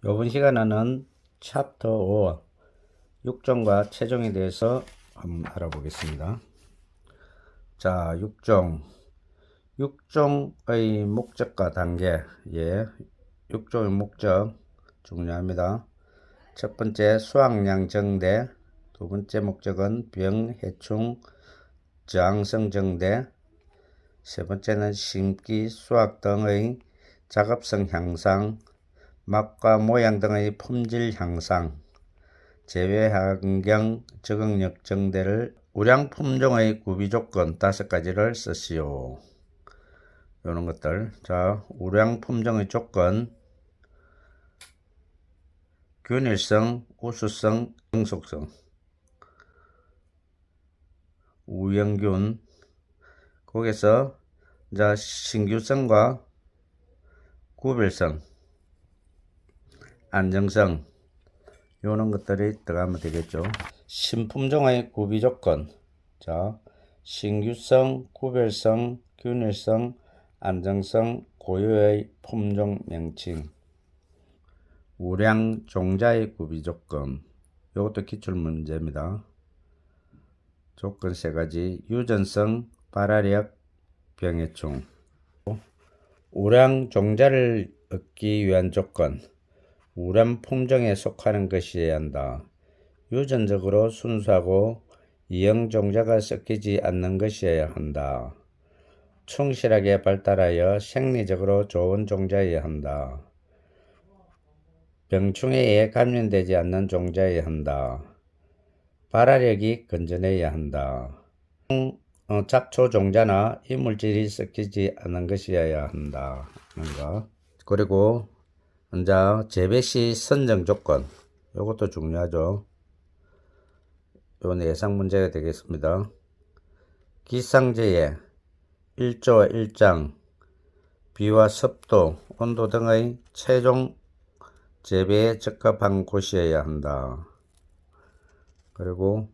이번 시간에는 챕터 5 육종과 체종에 대해서 한번 알아보겠습니다. 자, 육종의 목적과 단계. 육종의 목적 중요합니다. 첫 번째, 수확량 정대. 두 번째 목적은 병, 해충, 저항성 정대. 세 번째는 심기, 수확 등의 작업성 향상, 맛과 모양 등의 품질 향상, 재배 환경 적응력 정대를 우량 품종의 구비 조건 5가지를 쓰시오. 이런 것들. 자, 우량 품종의 조건: 균일성, 우수성, 영속성, 우영균. 거기서 자, 신규성과 구별성, 안정성, 이런 것들이 들어가면 되겠죠. 신품종의 구비 조건. 자, 신규성, 구별성, 균일성, 안정성, 고유의 품종 명칭. 우량 종자의 구비 조건. 이것도 기출 문제입니다. 조건 3가지. 유전성, 발화력, 병해충. 우량 종자를 얻기 위한 조건. 우량 품종에 속하는 것이어야 한다. 유전적으로 순수하고 이형 종자가 섞이지 않는 것이어야 한다. 충실하게 발달하여 생리적으로 좋은 종자여야 한다. 병충해에 의해 감염되지 않는 종자여야 한다. 발화력이 건전해야 한다. 잡초 종자나 이물질이 섞이지 않은 것이어야 한다. 그리고 이제 재배 시 선정 조건. 이것도 중요하죠. 이건 예상 문제가 되겠습니다. 기상재해, 일조와 일장, 비와 습도, 온도 등의 최종 재배에 적합한 곳이어야 한다. 그리고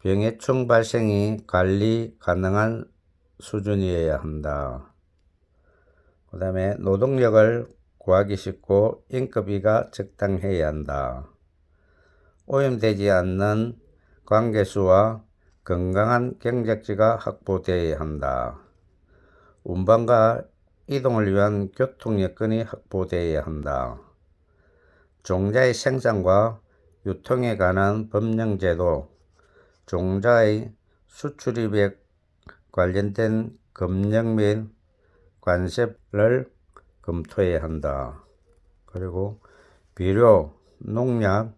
병해충 발생이 관리 가능한 수준이어야 한다. 그 다음에 노동력을 구하기 쉽고 인건비가 적당해야 한다. 오염되지 않는 관계수와 건강한 경작지가 확보되어야 한다. 운반과 이동을 위한 교통 여건이 확보되어야 한다. 종자의 생산과 유통에 관한 법령제도, 종자의 수출입에 관련된 검역 및 관세를 검토해야 한다. 그리고 비료, 농약,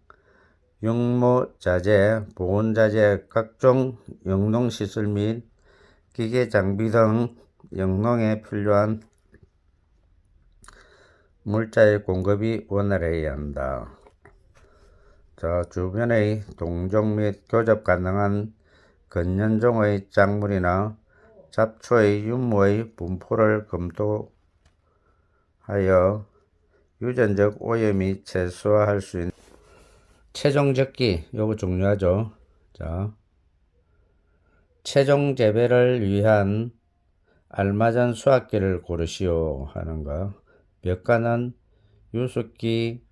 육모자재, 보온자재, 각종 영농시설 및 기계장비 등 영농에 필요한 물자의 공급이 원활해야 한다. 자, 주변의 동종 및 교접 가능한 근년종의 작물이나 잡초의 유무의 분포를 검토하여 유전적 오염이 최소화할 수 있는 체종 적기. 요거 중요하죠. 자, 체종 재배를 위한 알맞은 수확기를 고르시오 하는 거. 몇 가는 유숙기,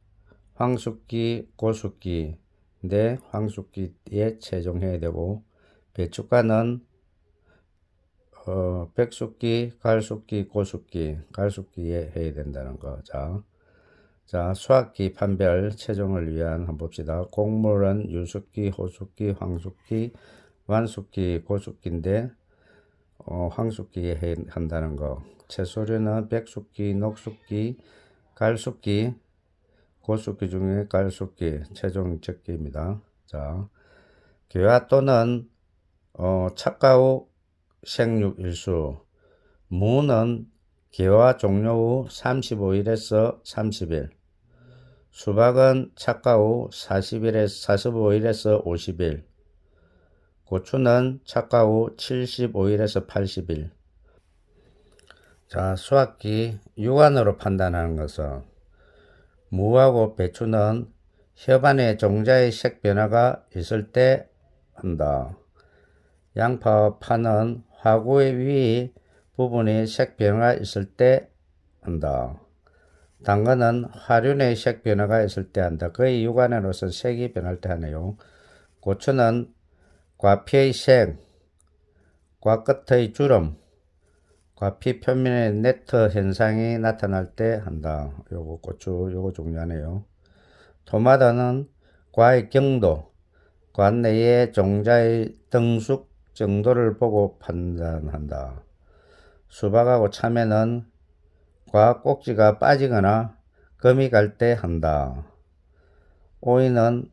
황숙기, 고숙기인데 황숙기에 체종해야 되고, 배춧가는 백숙기, 갈숙기, 고숙기, 갈숙기에 해야 된다는 거. 자, 수확기 판별 체종을 위한 한번 봅시다. 곡물은 유숙기, 호숙기, 황숙기, 완숙기, 고숙기인데 황숙기에 한다는 거. 채소류는 백숙기, 녹숙기, 갈숙기, 고숙기 중에 갈숙기 체종 적기입니다. 자, 개화 또는 착과 후 생육 일수. 무는 개화 종료 후 35일에서 30일. 수박은 착과 후 45일에서 50일. 고추는 착과 후 75일에서 80일. 자, 수확기 육안으로 판단하는 것은 무하고 배추는 협안에 종자의 색 변화가 있을 때 한다. 양파와 파는 화구의 위 부분에 색 변화가 있을 때 한다. 당근은 화륜의 색 변화가 있을 때 한다. 거의 육안으로서 색이 변할 때 하네요. 고추는 과피의 색, 과끝의 주름, 과피 표면의 네트 현상이 나타날 때 한다. 요거 고추 요거 중요하네요. 토마토는 과의 경도, 과 내의 종자의 등숙 정도를 보고 판단한다. 수박하고 참외는 과 꼭지가 빠지거나 금이 갈 때 한다. 오이는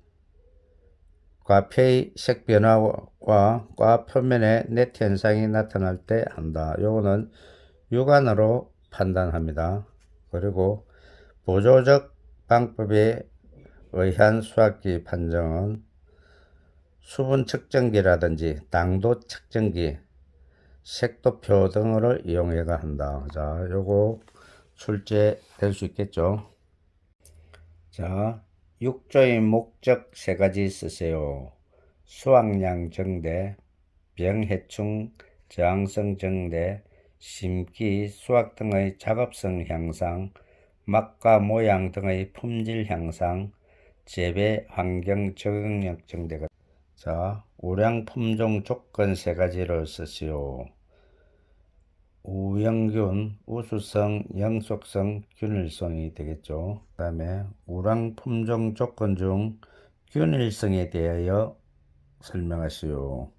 과표의 색 변화와 과 표면의 네트 현상이 나타날 때 한다. 요거는 육안으로 판단합니다. 그리고 보조적 방법에 의한 수확기 판정은 수분 측정기라든지 당도 측정기, 색도표 등을 이용해가 한다. 자, 요거 출제될 수 있겠죠. 자, 육조의 목적 세 가지 쓰세요. 수확량 증대, 병해충 저항성 증대, 심기, 수확 등의 작업성 향상, 맛과 모양 등의 품질 향상, 재배 환경 적응력 증대가. 자, 우량 품종 조건 세 가지를 쓰시오. 우영균, 우수성, 영속성, 균일성이 되겠죠. 그 다음에 우량 품종 조건 중 균일성에 대하여 설명하시오.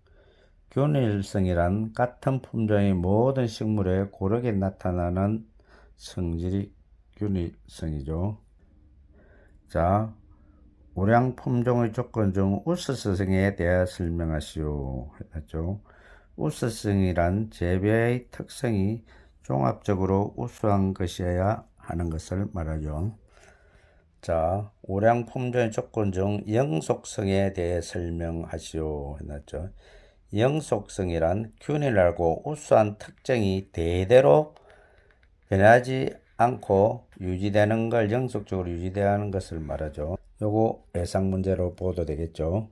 균일성이란 같은 품종의 모든 식물에 고르게 나타나는 성질이 균일성이죠. 자, 우량 품종의 조건 중 우수성에 대해 설명하시오. 했죠. 우수성이란 재배의 특성이 종합적으로 우수한 것이어야 하는 것을 말하죠. 자, 우량 품종의 조건 중 영속성에 대해 설명하시오. 해놨죠. 영속성이란 균일하고 우수한 특징이 대대로 변하지 않고 유지되는 걸 영속적으로 유지되는 것을 말하죠. 요거 예상 문제로 보도 되겠죠.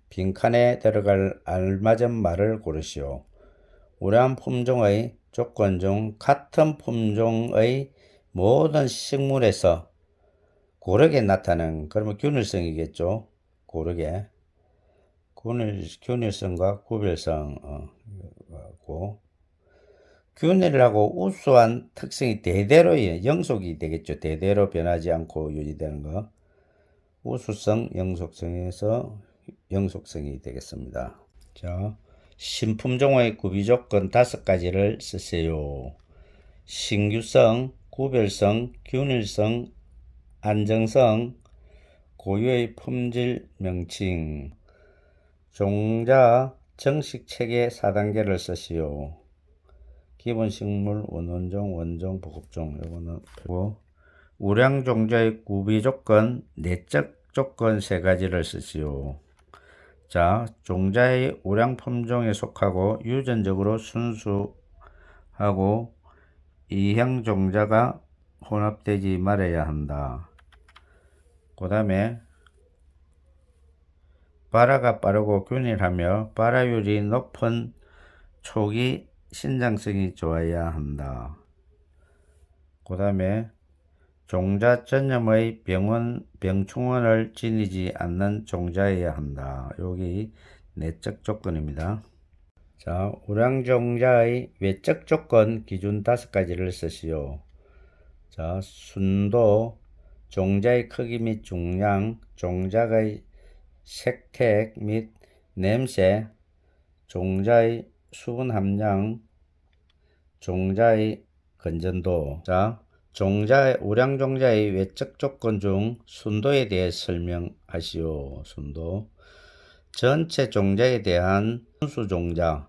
빈칸에 들어갈 알맞은 말을 고르시오. 우량 품종의 조건 중 같은 품종의 모든 식물에서 고르게 나타나는, 그러면 균일성이겠죠. 고르게. 균일성과 구별성, 균일하고 우수한 특성이 대대로 영속이 되겠죠. 대대로 변하지 않고 유지되는 거. 우수성, 영속성에서 영속성이 되겠습니다. 자, 신품종의 구비 조건 5가지를 쓰세요. 신규성, 구별성, 균일성, 안정성, 고유의 품질 명칭. 종자 정식 체계 4단계를 쓰시오. 기본식물, 원원종, 원종, 보급종. 요거는 펴고, 우량 종자의 구비 조건, 내적 조건 3가지를 쓰시오. 자, 종자의 우량 품종에 속하고 유전적으로 순수하고 이형 종자가 혼합되지 말아야 한다. 그 다음에 발화가 빠르고 균일하며 발화율이 높은 초기 신장성이 좋아야 한다. 그 다음에 종자 전염의 병충원을 지니지 않는 종자여야 한다. 여기 내적 조건입니다. 자, 우량 종자의 외적 조건 기준 5가지를 쓰시오. 자, 순도, 종자의 크기 및 중량, 종자의 색택 및 냄새, 종자의 수분 함량, 종자의 건전도. 자, 우량 종자의 외적 조건 중 순도에 대해 설명하시오. 순도. 전체 종자에 대한 순수 종자,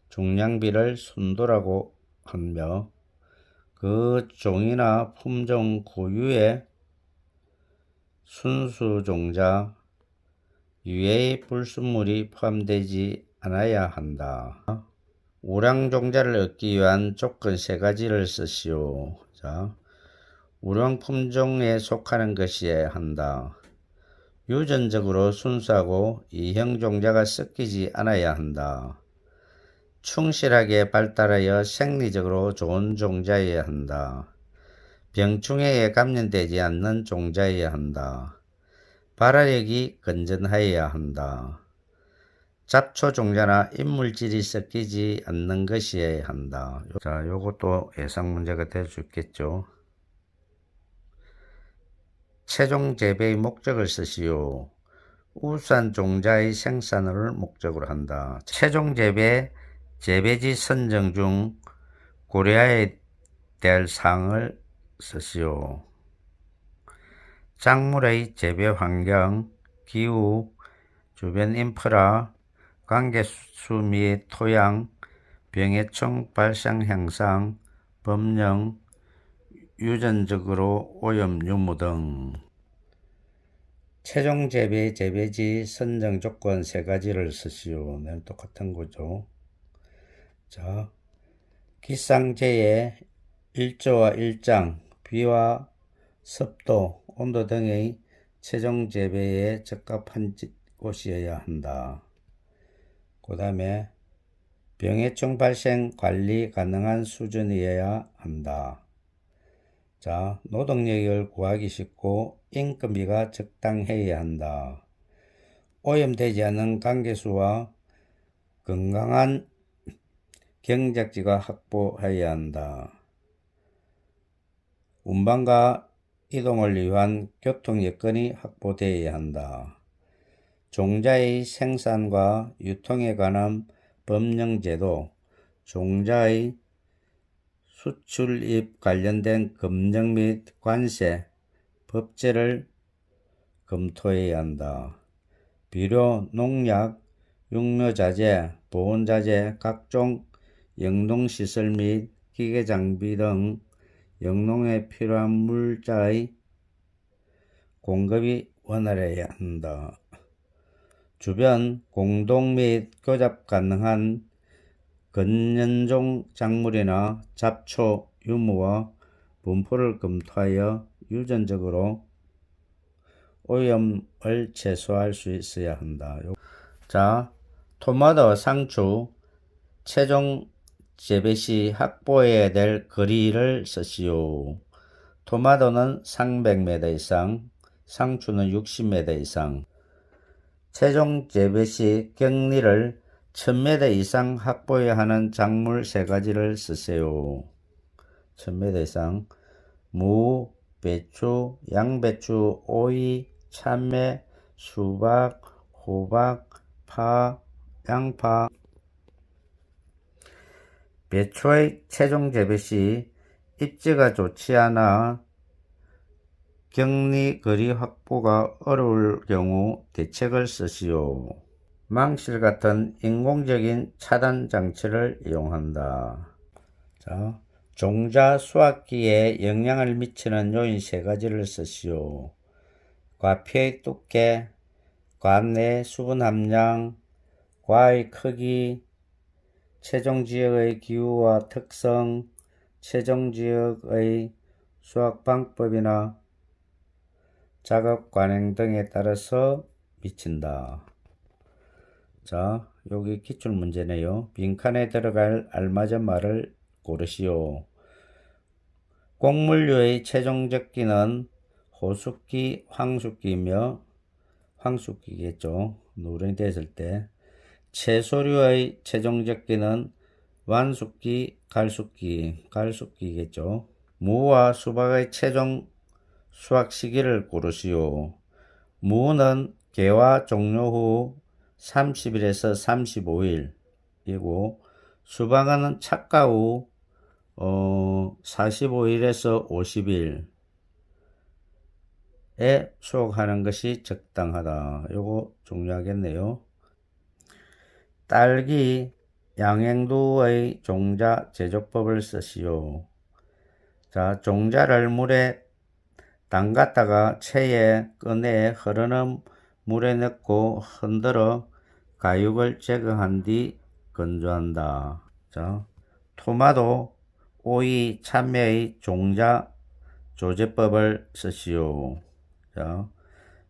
중량비를 순도라고 하며, 그 종이나 품종 고유의 순수 종자, 유해의 불순물이 포함되지 않아야 한다. 우량 종자를 얻기 위한 조건 3가지를 쓰시오. 자, 우량 품종에 속하는 것이어야 한다. 유전적으로 순수하고 이형 종자가 섞이지 않아야 한다. 충실하게 발달하여 생리적으로 좋은 종자여야 한다. 병충해에 감염되지 않는 종자여야 한다. 발화력이 건전하여야 한다. 잡초 종자나 인물질이 섞이지 않는 것이어야 한다. 자, 요것도 예상 문제가 될 수 있겠죠. 최종 재배의 목적을 쓰시오. 우수한 종자의 생산을 목적으로 한다. 최종 재배, 재배지 선정 중 고려해야 될 사항을 쓰시오. 작물의 재배 환경, 기후, 주변 인프라, 관계수 및 토양, 병해충 발생 현상, 법령, 유전적으로 오염 유무 등. 최종 재배, 재배지 선정 조건 세 가지를 쓰시오. 네, 똑같은 거죠. 자, 기상재해, 일조와 일장, 비와 습도, 온도 등의 최종 재배에 적합한 곳이어야 한다. 그 다음에 병해충 발생 관리 가능한 수준이어야 한다. 자, 노동력을 구하기 쉽고 인건비가 적당해야 한다. 오염되지 않은 관계수와 건강한 경작지가 확보해야 한다. 운반과 이동을 위한 교통 여건이 확보되어야 한다. 종자의 생산과 유통에 관한 법령제도, 종자의 수출입 관련된 검증 및 관세, 법제를 검토해야 한다. 비료, 농약, 육묘자재, 보온자재, 각종 영농시설 및 기계장비 등 영농에 필요한 물자의 공급이 원활해야 한다. 주변 공동 및 교잡 가능한 근연종 작물이나 잡초, 유무와 분포를 검토하여 유전적으로 오염을 최소화할 수 있어야 한다. 자, 토마토 상추 최종 재배 시 확보해야 될 거리를 쓰시오. 토마토는 300m 이상, 상추는 60m 이상. 최종 재배 시 격리를 1000m 이상 확보해야 하는 작물 세 가지를 쓰세요. 1000m 이상. 무, 배추, 양배추, 오이, 참외, 수박, 호박, 파, 양파. 배추의 최종 재배 시 입지가 좋지 않아 격리 거리 확보가 어려울 경우 대책을 쓰시오. 망실 같은 인공적인 차단 장치를 이용한다. 자, 종자 수확기에 영향을 미치는 요인 세 가지를 쓰시오. 과피의 두께, 과 내 수분 함량, 과의 크기, 최종 지역의 기후와 특성, 최종 지역의 수확 방법이나 작업 관행 등에 따라서 미친다. 자, 여기 기출 문제네요. 빈칸에 들어갈 알맞은 말을 고르시오. 곡물류의 최종 적기는 호숙기, 황숙기이며 황숙기겠죠. 노른이 됐을 때. 채소류의 최종 적기는 완숙기, 갈숙기겠죠. 무와 수박의 최종 수확 시기를 고르시오. 무는 개화 종료 후 30일에서 35일이고 수박은 착과 후 45일에서 50일에 수확하는 것이 적당하다. 요거 중요하겠네요. 딸기, 양행두의 종자 제조법을 쓰시오. 자, 종자를 물에 담갔다가 체에 꺼내 흐르는 물에 넣고 흔들어 가육을 제거한 뒤 건조한다. 자, 토마토, 오이, 참외의 종자 조제법을 쓰시오. 자,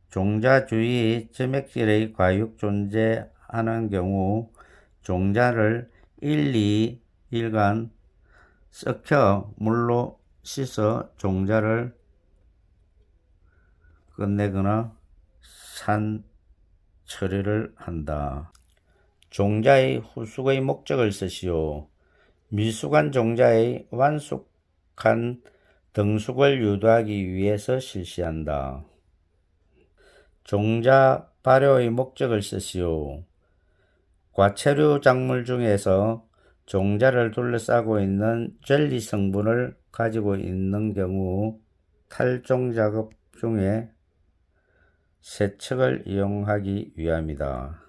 종자 주위 점액질의 과육 존재하는 경우 종자를 1, 2일간 썩혀 물로 씻어 종자를 끝내거나 산 처리를 한다. 종자의 후숙의 목적을 쓰시오. 미숙한 종자의 완숙한 등숙을 유도하기 위해서 실시한다. 종자 발효의 목적을 쓰시오. 과체류 작물 중에서 종자를 둘러싸고 있는 젤리 성분을 가지고 있는 경우 탈종 작업 중에 세척을 이용하기 위함이다.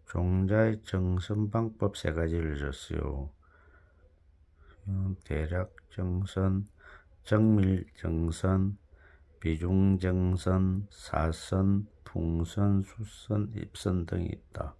종자의 정선 방법 3가지를 줬어요. 대략 정선, 정밀 정선, 비중 정선, 사선, 풍선, 수선, 입선 등이 있다.